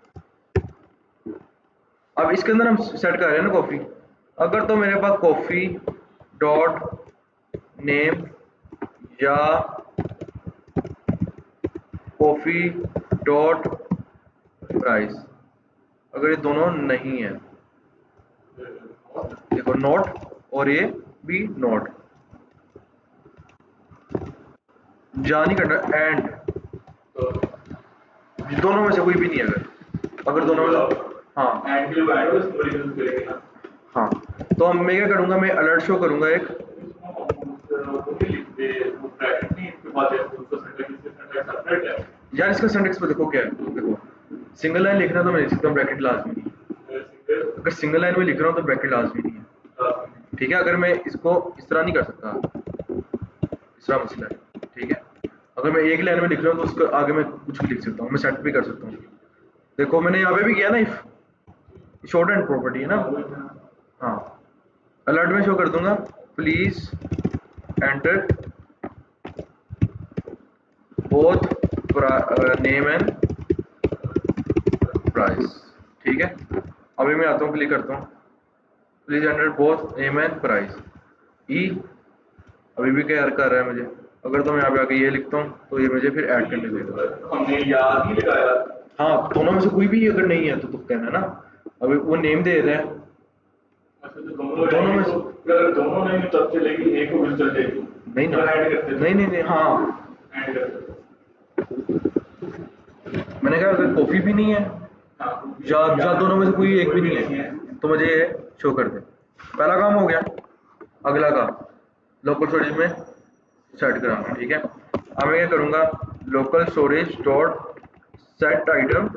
[SPEAKER 1] अब इसके अंदर हम सेट कर रहे हैं ना कॉफी, अगर तो मेरे पास कॉफी डॉट नेम या कॉफी डॉट प्राइस, अगर ये दोनों नहीं है, देखो नोट, और ये भी नोट, जा नहीं करना, एंड दोनों में से कोई भी नहीं है, अगर दोनों में से हाँ
[SPEAKER 2] एंड के लिए ऐड हो सिंबल यूज करेंगे ना।
[SPEAKER 1] हाँ, तो मैं क्या करूँगा, मैं अलर्ट शो करूँगा एक।
[SPEAKER 2] वो भी लिख दे, वो ब्रैकेट नहीं इसके बाद है, उसका सिंटैक्स इसके सिंटैक्स सेपरेट है।
[SPEAKER 1] यार इसका सिंटेक्स पे देखो क्या है, देखो सिंगल लाइन लिखना तो मैं लिख सकता हूँ, ब्रैकेट लाजमी नहीं है।
[SPEAKER 2] सिंगल
[SPEAKER 1] अगर सिंगल लाइन में लिख रहा हूँ तो ब्रैकेट लाजमी नहीं है। ठीक है, अगर मैं इसको इस तरह नहीं कर सकता, इस तरह मसला है। ठीक है, अगर मैं एक लाइन में लिख रहा हूँ तो उसके आगे मैं कुछ भी लिख सकता हूँ, मैं सेट भी कर सकता हूँ। देखो मैंने यहाँ पे भी किया ना, इफ शॉर्ट एंड प्रॉपर्टी है ना। हाँ, अलर्ट में शो कर दूंगा, please enter both name and price. ठीक है, अभी मैं आता हूँ, क्लिक करता हूँ, please enter both name and price. ई अभी भी क्या कर रहा है मुझे, अगर तो मैं यहाँ पे आके ये लिखता हूँ तो ये मुझे फिर ऐड करने देगा।
[SPEAKER 2] हमने याद नहीं लगाया।
[SPEAKER 1] हाँ, दोनों में से कोई भी अगर नहीं है तो तुम कहना ना, अभी वो नेम दे रहे हैं।
[SPEAKER 2] अच्छा तो दोनों
[SPEAKER 1] दोनों में
[SPEAKER 2] रहेंगे तो अगर दोनों नहीं तब चलेगी, एक को भी चल जाएगी।
[SPEAKER 1] नहीं ना,
[SPEAKER 2] तो ऐड करते
[SPEAKER 1] नहीं नहीं नहीं, हाँ
[SPEAKER 2] ऐड करते
[SPEAKER 1] मैंने कहा अगर कॉफी भी नहीं है या दोनों में से कोई एक भी नहीं है तो मुझे ये शो कर दे। पहला काम हो गया, अगला काम लोकल स्टोरेज में सेट कराना। ठीक है, अब मैं क्या करूँगा, local storage dot set item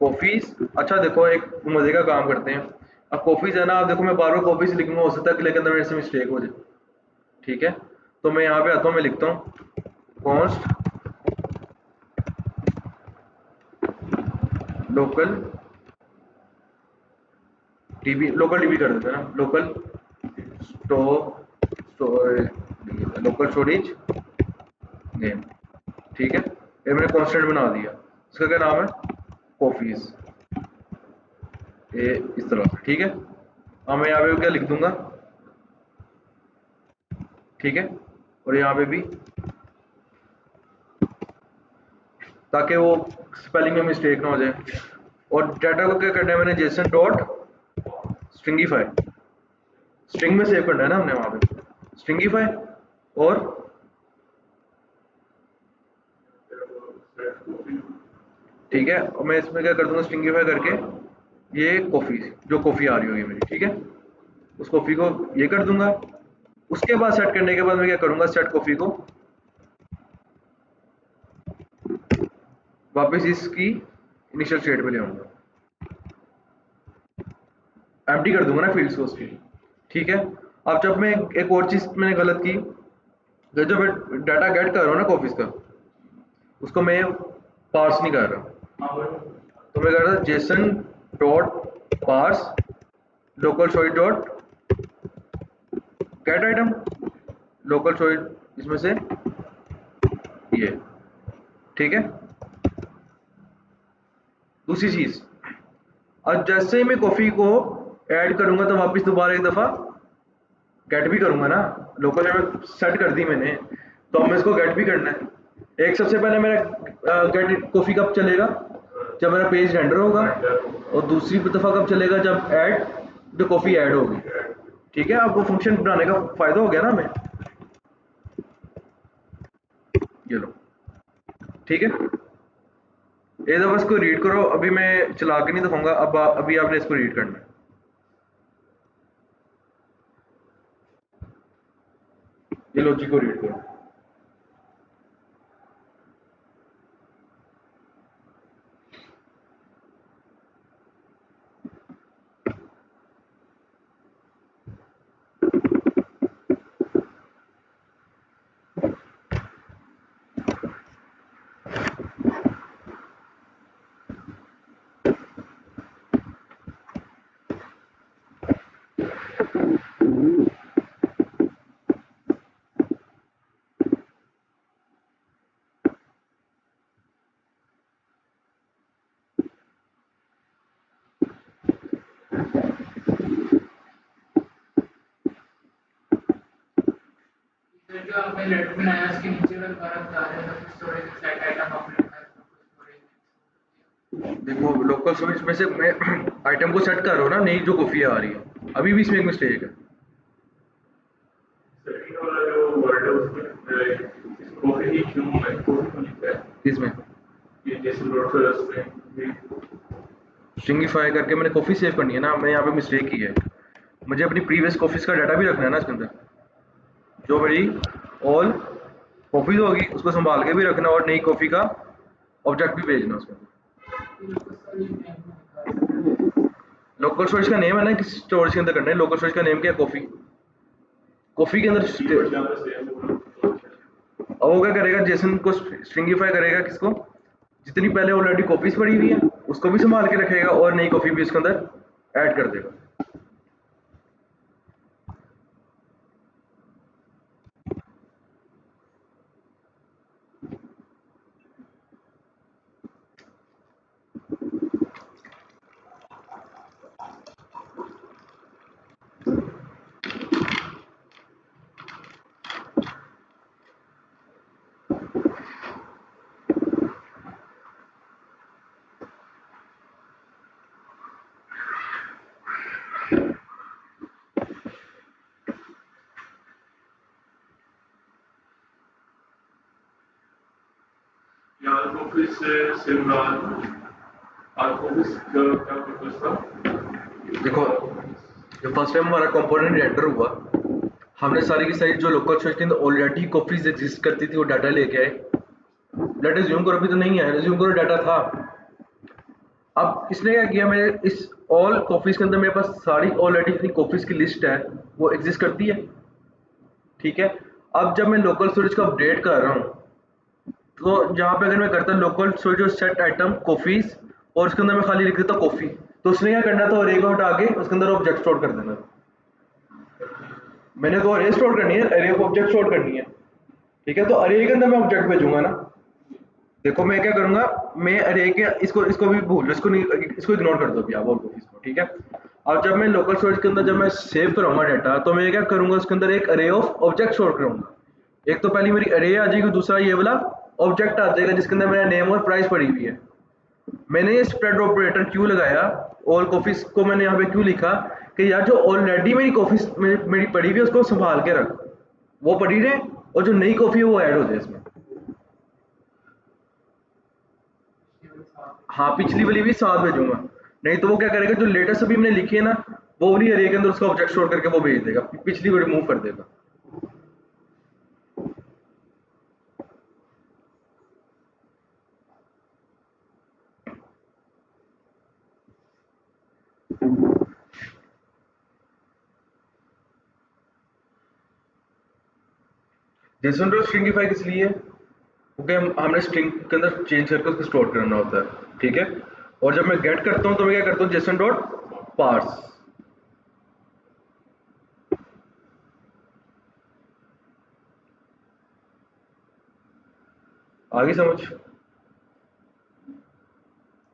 [SPEAKER 1] coffees. अच्छा देखो एक मजे का काम करते हैं, अब कॉफीज है ना, आप देखो मैं बार बार कॉफीज लिखूंगा, हो सकता है लेकिन मेरे से मिस्टेक हो जाए। ठीक है, तो मैं यहाँ पे आता हूँ, मैं लिखता हूँ const local dB, local dB कर देते हैं ना, लोकल स्टो लोकल स्टोरेज नेम। ठीक है, ये मैंने कांस्टेंट बना दिया, इसका क्या नाम है, कॉफीज, ये इस तरह से। ठीक है, अब मैं यहाँ पे क्या लिख दूंगा, ठीक है, और यहाँ पे भी, ताकि वो स्पेलिंग में मिस्टेक ना हो जाए। और डाटा को क्या करना है, मैंने जेसन डॉट स्ट्रिंगीफाई, स्ट्रिंग में सेव करना है ना हमने वहाँ पे, स्ट्रिंगीफाई। और ठीक है, और मैं इसमें क्या कर दूंगा, स्ट्रिंगीफाई करके ये कॉफ़ी, जो कॉफ़ी आ रही होगी मेरी, ठीक है, उस कॉफ़ी को ये कर दूंगा। उसके बाद सेट करने के बाद मैं क्या करूंगा, सेट कॉफ़ी को वापस इसकी इनिशियल स्टेट पे ले आऊंगा, एम्प्टी कर दूंगा ना फील्ड्स को उसकी। ठीक है, अब जब मैं एक और चीज़ मैंने गलत की, जब मैं डाटा गेट कर रहा हूँ ना कॉफीज का, उसको मैं पार्स नहीं कर रहा, तो मैं कर रहा JSON dot parse local storage dot get item local storage इसमें से ये। ठीक है, दूसरी चीज, और जैसे ही मैं कॉफी को ऐड करूंगा तो वापस दोबारा एक दफा गेट भी करूंगा ना, लोकल में सेट कर दी मैंने, तो हमें इसको गेट भी करना है। एक सबसे पहले मेरा गेट कॉफी कब चलेगा, जब मेरा पेज रेंडर होगा, और दूसरी दफा कब चलेगा, जब ऐड जो कॉफी ऐड होगी। ठीक है, अब वो फंक्शन बनाने का फायदा हो गया ना हमें, ये लो। ठीक है, एक दफा इसको रीड करो, अभी मैं चला के नहीं दिखाऊंगा, अब अभी आपने इसको रीड करना है, ये लॉजिक को रीड करो।
[SPEAKER 3] फिर जो आपने लेटर बनाया उसके नीचे का दोबारा बता रहे हैं तो स्टोरेज सेट आइटम आपने लिखा है स्टोरेज।
[SPEAKER 1] देखो लोकल स्टोरेज में से मैं आइटम को सेट कर रहा हूँ ना, नई जो कॉफी आ रही है, अभी भी इसमें एक मिस्टेक है।
[SPEAKER 2] सेकंड वाला जो वर्ड है उसमें इसको ही क्यों है, को लिखा है
[SPEAKER 1] इसमें
[SPEAKER 2] ये जैसे डॉट स्ट्रिंग
[SPEAKER 1] स्ट्रिंगिफाई करके मैंने कॉफ़ी सेव करनी है ना, मैं यहाँ पे मिस्टेक की है। मुझे अपनी प्रीवियस कॉफ़ीज़ का डाटा भी रखना है ना इसके अंदर, जो मेरी ऑल कॉफ़ीज होगी उसको संभाल के भी रखना और नई कॉफ़ी का ऑब्जेक्ट भी भेजना उसमें। लोकल स्टोरेज का नेम है ना, किस स्टोरेज के अंदर करना है। लोकल स्टोरेज का नेम क्या है? कॉफ़ी। कॉफ़ी के अंदर
[SPEAKER 2] कीवर्ड यहाँ पे सेम होगा।
[SPEAKER 1] अब वो क्या करेगा, जेसन को स्ट्रिंगिफाई करेगा किसको, जितनी पहले ऑलरेडी कॉपीज पड़ी हुई है उसको भी संभाल के रखेगा और नई कॉपी भी इसके अंदर ऐड कर देगा।
[SPEAKER 2] यार ऑफिस से सिमरान आपको ऑफिस का क्या पर्पस था?
[SPEAKER 1] देखो, जब फर्स्ट टाइम हमारा कंपोनेंट एंटर हुआ, हमने सारी की सारी जो लोकल स्टोरेज के अंदर ऑलरेडी कॉपीज एग्जिस्ट करती थी वो डाटा लेके आए। लेट अज्यूम करो अभी तो नहीं है, अज्यूम करो डाटा था। अब इसने क्या किया, मेरे इस ऑल कॉपीज के अंदर मेरे पास सारी ऑलरेडी जितनी कॉपीज की लिस्ट है वो एग्जिस्ट करती है, ठीक है। अब जब मैं लोकल स्टोरेज का अपडेट कर रहा हूँ, तो जहाँ पे अगर मैं करता local storage set item coffees और उसके अंदर मैं खाली लिख देता कॉफी, तो उसने क्या करना था, अरे को हटा के उसके अंदर ऑब्जेक्ट स्टोर कर देना। मैंने तो अरे स्टोर करनी है, अरे को ऑब्जेक्ट स्टोर करनी है, ठीक है। तो अरे के अंदर मैं ऑब्जेक्ट भेजूंगा ना। देखो मैं क्या करूंगा, मैं अरे के इसको इसको भी भूल लो, इसको नहीं, इसको इग्नोर कर दो अभी आप, और कॉफीज को, ठीक है। अब जब मैं लोकल स्टोरेज के अंदर जब मैं सेव कराऊंगा डाटा, तो मैं क्या करूंगा, उसके अंदर एक अरे ऑफ ऑब्जेक्ट स्टोर करूंगा। एक तो पहली मेरी अरे आ जाएगी, दूसरा ये वाला ऑब्जेक्ट आ जाएगा जिसके अंदर मेरा नेम और प्राइस पड़ी हुई है। मैंने ये स्प्रेड ऑपरेटर क्यों लगाया, ऑल कॉफीज को मैंने यहाँ पे क्यों लिखा, कि यार जो ऑलरेडी मेरी कॉफीज मेरी पड़ी हुई है उसको संभाल के रख, वो पड़ी रहे, और जो नई कॉफी है वो ऐड हो जाए इसमें। हाँ, पिछली वाली भी साथ भेजूंगा, नहीं तो वो क्या करेगा, जो लेटेस्ट अभी मैंने लिखी है ना, वो वाली अरे के अंदर उसका ऑब्जेक्ट स्टोर करके वो भेज देगा, पिछली को रिमूव कर देगा। जेसन डॉट स्ट्रिंगिफाई किस लिए है, क्योंकि हमने स्ट्रिंग के अंदर चेंज करके उसको स्टोर करना होता है, ठीक है। और जब मैं गेट करता हूँ तो मैं क्या करता हूँ, जेसन डॉट पार्स। आगे समझ,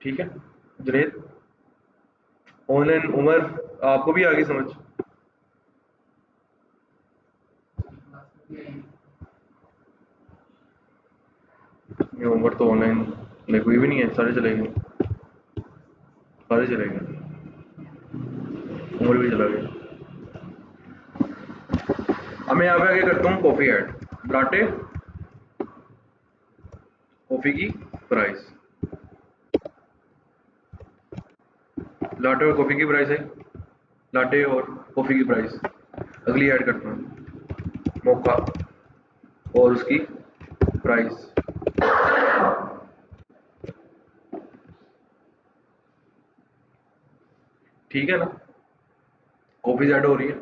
[SPEAKER 1] ठीक है। जुनेद, ऑनलाइन उमर, आपको भी आगे समझ। ये उमर तो ऑनलाइन में कोई भी नहीं है, सारे चले गए, सारे चले गए, उमर भी चला गया। अब मैं यहाँ पे आगे करता हूँ कॉफी ऐड, लाटे कॉफी की प्राइस, लाटे और कॉफी की प्राइस है, लाटे और कॉफी की प्राइस। अगली ऐड करता हूँ मौका और उसकी प्राइस, ठीक है ना। कॉफी ऐड हो रही है,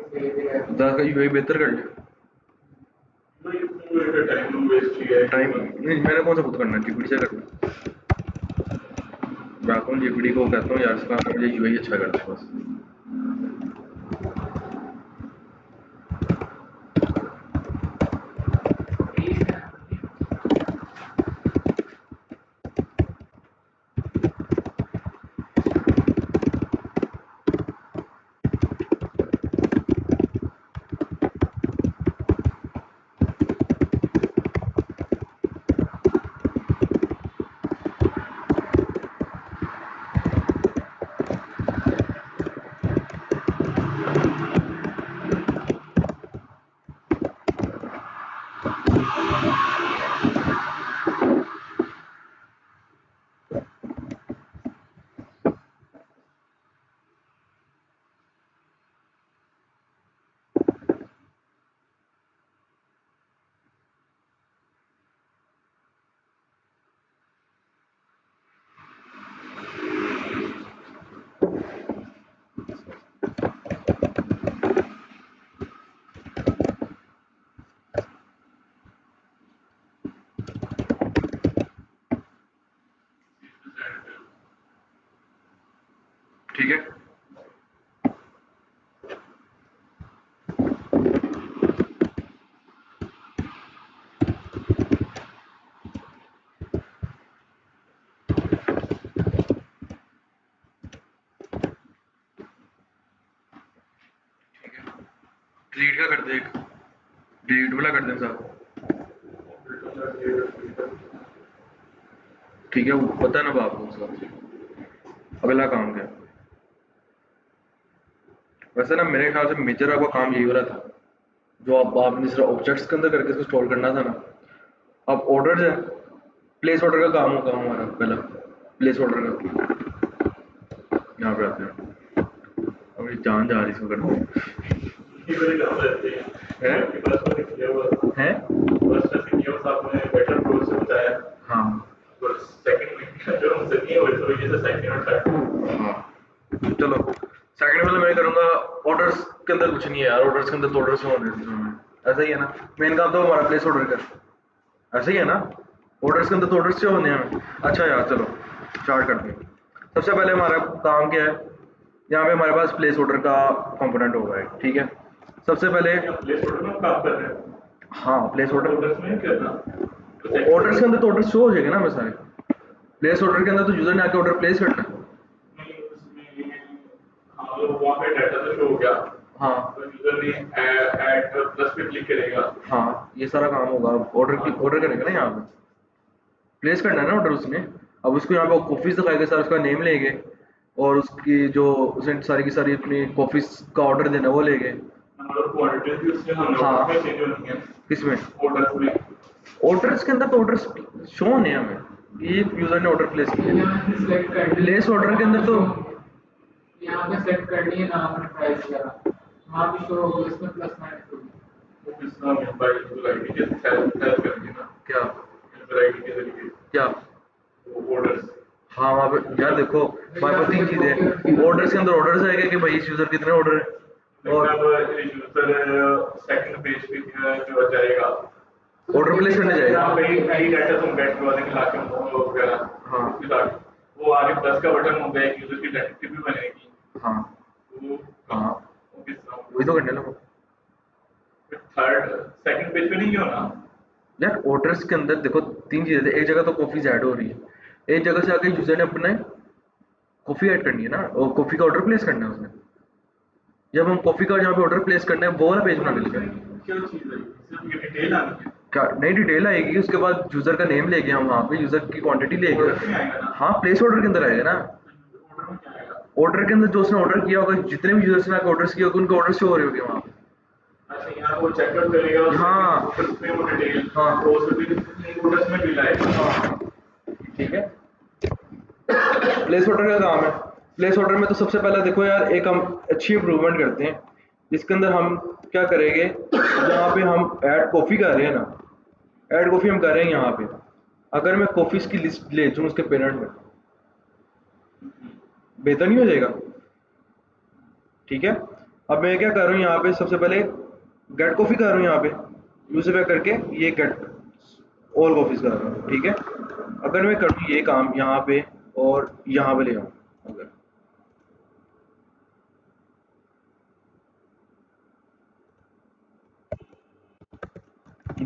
[SPEAKER 1] ज़्यादा का यूआई बेहतर कर ले।
[SPEAKER 2] भाई क्यों टाइम वेस्ट किया है?
[SPEAKER 1] टाइम नहीं, मैंने कौन सा खुद करना है, जीपीडी से करना है। जाता हूँ जीपीडी को कहता हूँ यार इसका मुझे यूआई अच्छा कर दे बस। डिलीट का कर दे, एक डिलीट वाला कर दे सब। ठीक है, वो पता है ना बाप को उसका। अगला काम क्या? वैसे ना मेरे ख्याल से मेजर आपका काम यही वाला था, जो आप आपने सिर्फ ऑब्जेक्ट्स के अंदर करके इसको स्टोर करना था ना। अब ऑर्डर है, प्लेस ऑर्डर का काम होगा हमारा पहला। प्लेस ऑर्डर का यहाँ पे आते हैं। अब ये जान जा रही इसको करने में।
[SPEAKER 2] ये बड़ी काम रहती है,
[SPEAKER 1] है
[SPEAKER 2] आपके पास में किया हुआ
[SPEAKER 1] है
[SPEAKER 2] फर्स्ट में किया हुआ आपने बेटर प्रोसेस से बताया,
[SPEAKER 1] हाँ
[SPEAKER 2] और सेकंड में जो हमसे नहीं है वैसे वजह से सेकंड और थर्ड।
[SPEAKER 1] हाँ। चलो सेकंड वाला मैं करूँगा। ऑर्डर्स के अंदर कुछ नहीं है यार, ऑर्डर्स के अंदर तो ऑर्डर्स होने हैं, ऐसा ही है ना। मेन काम तो हमारा प्लेस ऑर्डर का ऐसा ही है ना। ऑर्डर्स के अंदर तो ऑर्डर्स क्यों होने हैं? अच्छा यार चलो स्टार्ट करते हैं। सबसे पहले हमारा काम क्या है, यहाँ पे हमारे पास प्लेस ऑर्डर का कंपोनेंट होगा एक, ठीक है। सबसे पहले
[SPEAKER 2] हम प्लेस ऑर्डर में काम कर रहे हैं,
[SPEAKER 1] हाँ प्लेस ऑर्डर,
[SPEAKER 2] ऑर्डर्स में नहीं करना।
[SPEAKER 1] ऑर्डर्स के अंदर तो ऑर्डर शो हो जाएगा ना हमें सारे। प्लेस ऑर्डर के अंदर तो यूजर ने आके ऑर्डर प्लेस करना है।
[SPEAKER 2] नहीं उसमें, हाँ तो वहाँ पे डाटा तो शो हो गया,
[SPEAKER 1] हाँ
[SPEAKER 2] तो यूजर ने ऐड प्लस पे क्लिक करेगा।
[SPEAKER 1] हाँ ये सारा काम होगा, ऑर्डर की ऑर्डर करेगा ना यहाँ पे, प्लेस करना है ना ऑर्डर उसने। अब उसको यहाँ पे कॉफीज दिखाएगा सर, उसका नेम लेंगे और उसकी जो उसने सारी की सारी अपनी कॉफीज का ऑर्डर देना है वो लेंगे।
[SPEAKER 2] नंबर ऑफ क्वांटिटी भी उससे हम
[SPEAKER 1] हाँ
[SPEAKER 2] उसमें चेंज होनी है,
[SPEAKER 1] किसमें?
[SPEAKER 2] ऑर्डर्स में।
[SPEAKER 1] ऑर्डर्स के अंदर तो ऑर्डर्स शो होने हैं हमें, ये यूजर ने ऑर्डर प्लेस किया है।
[SPEAKER 3] यहाँ से सिलेक्ट करनी है,
[SPEAKER 1] प्लेस ऑर्डर के अंदर तो
[SPEAKER 3] यहाँ पे सेट करनी है नाम और प्राइस वगैरह, वहाँ भी शो होगा, इसमें प्लस माइनस होगी।
[SPEAKER 2] वो किस तरह में बाई यूजर आईडी के हेल्प करेंगे ना,
[SPEAKER 1] क्या
[SPEAKER 2] यूजर आईडी के जरिए
[SPEAKER 1] क्या
[SPEAKER 2] वो ऑर्डर्स।
[SPEAKER 1] हाँ वहाँ पे यार देखो हमारे पास तीन चीजें, ऑर्डर्स के अंदर ऑर्डर्स आएगा कि भाई इस यूजर कितने ऑर्डर है, और
[SPEAKER 2] यूजर सेकंड पेज पे जो जाएगा,
[SPEAKER 1] ऑर्डर प्लेस करने
[SPEAKER 2] यहाँ
[SPEAKER 1] जाएगा।
[SPEAKER 2] पे कई डाटा तुम गेट करवा देंगे लाके वगैरह,
[SPEAKER 1] हाँ
[SPEAKER 2] उसके बाद वो आगे प्लस का बटन होगा, एक यूजर की आइडेंटिटी भी बनेगी।
[SPEAKER 1] हाँ
[SPEAKER 2] वो
[SPEAKER 1] हाँ
[SPEAKER 2] वो किस तरह,
[SPEAKER 1] वही तो करने लगा
[SPEAKER 2] थर्ड सेकंड पेज पे नहीं होना।
[SPEAKER 1] यार। ऑर्डर्स के अंदर देखो तीन चीजें थे, एक जगह तो कॉफीज ऐड हो रही है, एक जगह से आके यूजर ने अपने कॉफी ऐड करनी है ना, और कॉफी का ऑर्डर प्लेस करना है उसने। जब हम कॉफी का जहाँ पे ऑर्डर प्लेस करना है वो वाला पेज बना लेंगे।
[SPEAKER 2] क्या चीज है, सिर्फ ये डिटेल आनी है,
[SPEAKER 1] क्या नई डिटेल आएगी, उसके बाद यूजर का नेम लेके हम वहाँ पे यूजर की क्वांटिटी लेके।
[SPEAKER 2] ऑर्डर में आएगा ना।
[SPEAKER 1] हाँ प्लेस ऑर्डर के अंदर आएगा ना।
[SPEAKER 2] ऑर्डर में क्या आएगा?
[SPEAKER 1] ऑर्डर के अंदर जो उसने ऑर्डर किया होगा, जितने भी यूजर्स ने आके ऑर्डर्स किया होगा उनके ऑर्डर शो हो रहे होंगे वहाँ पे।
[SPEAKER 2] अच्छा यहाँ वो चेकआउट करेगा,
[SPEAKER 1] हाँ
[SPEAKER 2] ऑर्डर्स में वो डिटेल,
[SPEAKER 1] हाँ
[SPEAKER 2] तो उसे भी ऑर्डर्स में भी लाएगा।
[SPEAKER 1] हाँ ठीक है। प्लेस ऑर्डर का काम है। प्लेस ऑर्डर में तो सबसे पहले देखो यार, एक हम अच्छी इंप्रूवमेंट करते हैं जिसके अंदर हम क्या करेंगे, जहाँ पे हम ऐड कॉफ़ी कर रहे हैं ना, ऐड कॉफ़ी हम कर रहे हैं यहाँ पे। अगर मैं कॉफ़ीज की लिस्ट ले लूँ उसके पेरेंट में, बेहतर नहीं हो जाएगा? ठीक है। अब मैं क्या कर रहा हूँ यहाँ पे, सबसे पहले गेट कॉफ़ी कर रहा हूँ यहाँ पे, यूजर पे करके ये गेट ऑल कॉफ़ीज कर रहा हूँ, ठीक है। अगर मैं करूँ ये काम यहाँ पे और यहाँ पे ले आऊँ, अगर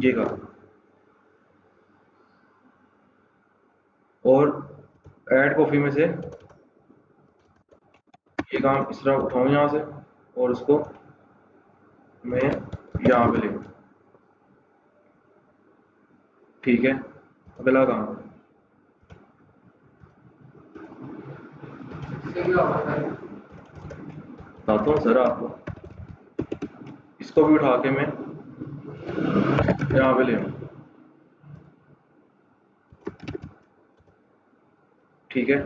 [SPEAKER 1] ये काम और ऐड कॉफ़ी में से ये काम इस तरह उठाऊँ यहाँ से और उसको मैं यहाँ पे ले आऊँ, ठीक है। अगला काम
[SPEAKER 3] इससे क्या होगा सर?
[SPEAKER 1] बताता हूँ सर आपको। इसको भी उठा के मैं यहाँ पे ले आऊँ, ठीक है।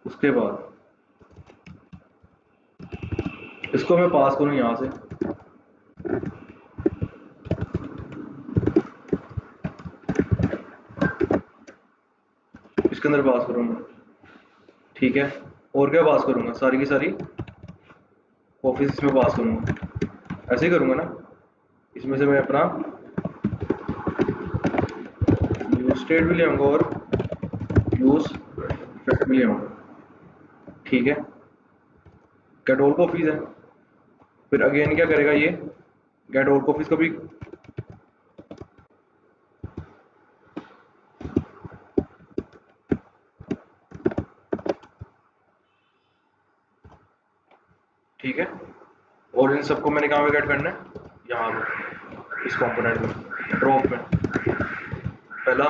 [SPEAKER 1] उसके बाद इसको मैं पास करूँ यहाँ से, इसके अंदर पास करूँगा, ठीक है। और क्या पास करूँगा, सारी की सारी ऑफिस इसमें पास करूँगा, ऐसे ही करूँगा ना। इसमें से मैं अपना यूज स्टेट भी ले आऊँगा और यूज इफेक्ट भी ले आऊँगा, ठीक है। गेट ऑल कॉपीज है, फिर अगेन क्या करेगा ये, गेट ऑल कॉपीज को भी ठीक है। और इन सबको मैंने कहाँ पे ऐड करना है, यहाँ पे इस कंपोनेंट में, ड्रॉप में। पहला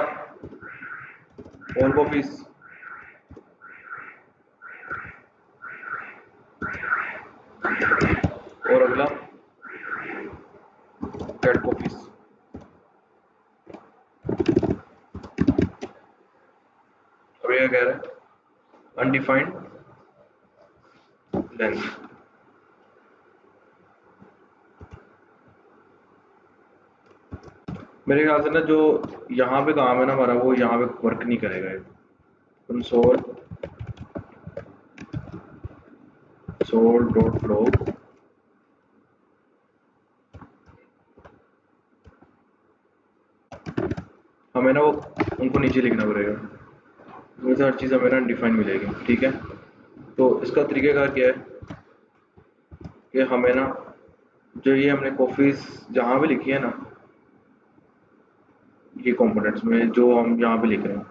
[SPEAKER 1] ऑल कॉपीज, और अगला गेट कॉपीज। अब ये कह रहा है अनडिफाइंड लेंथ। मेरे ख्याल से ना जो यहाँ पे काम है ना हमारा, वो यहाँ पे वर्क नहीं करेगा। कंसोल डॉट लॉग, हमें ना वो उनको नीचे लिखना पड़ेगा, मुझे हर चीज़ हमें ना अनडिफाइंड मिलेगी। ठीक है, तो इसका तरीकेकार क्या है कि हमें ना जो ये हमने कॉफीज जहाँ पे लिखी है ना, ये कंपोनेंट्स में जो हम यहाँ पे लिख रहे हैं,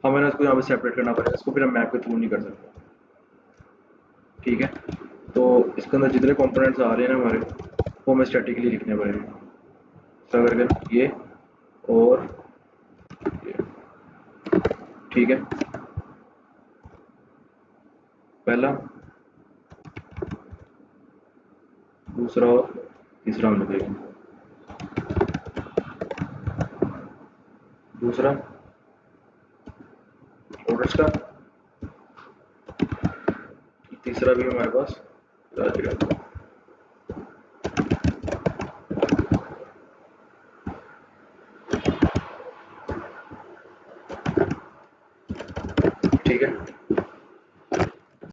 [SPEAKER 1] हमें ना इसको यहाँ पे सेपरेट करना पड़ेगा। इसको फिर हम मैप के थ्रू नहीं कर सकते। ठीक है, तो इसके अंदर जितने कंपोनेंट्स आ रहे हैं ना हमारे, वो हमें स्टैटिकली लिखने पड़ेंगे। ऐसा करके ये और ये। ठीक है, पहला, दूसरा और तीसरा हम लिखेंगे। दूसरा और इसका तीसरा भी हमारे पास आ जाएगा। ठीक है,